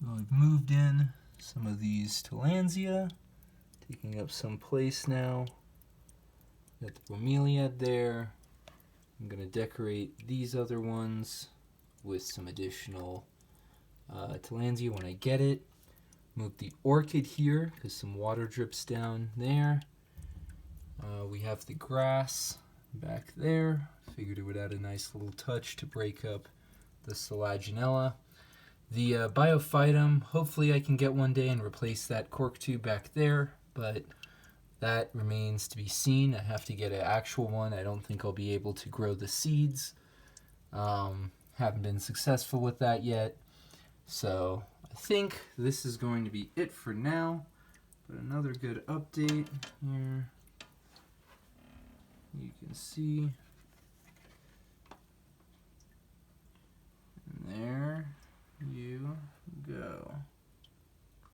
I've moved in some of these Tillandsia, taking up some place now. Got the bromeliad there. I'm going to decorate these other ones with some additional Tillandsia when I get it. Move the orchid here because some water drips down there. We have the grass back there. Figured it would add a nice little touch to break up the selaginella. The biophytum, hopefully I can get one day and replace that cork tube back there, but that remains to be seen. I have to get an actual one. I don't think I'll be able to grow the seeds. Haven't been successful with that yet. So I think this is going to be it for now. But another good update here. You can see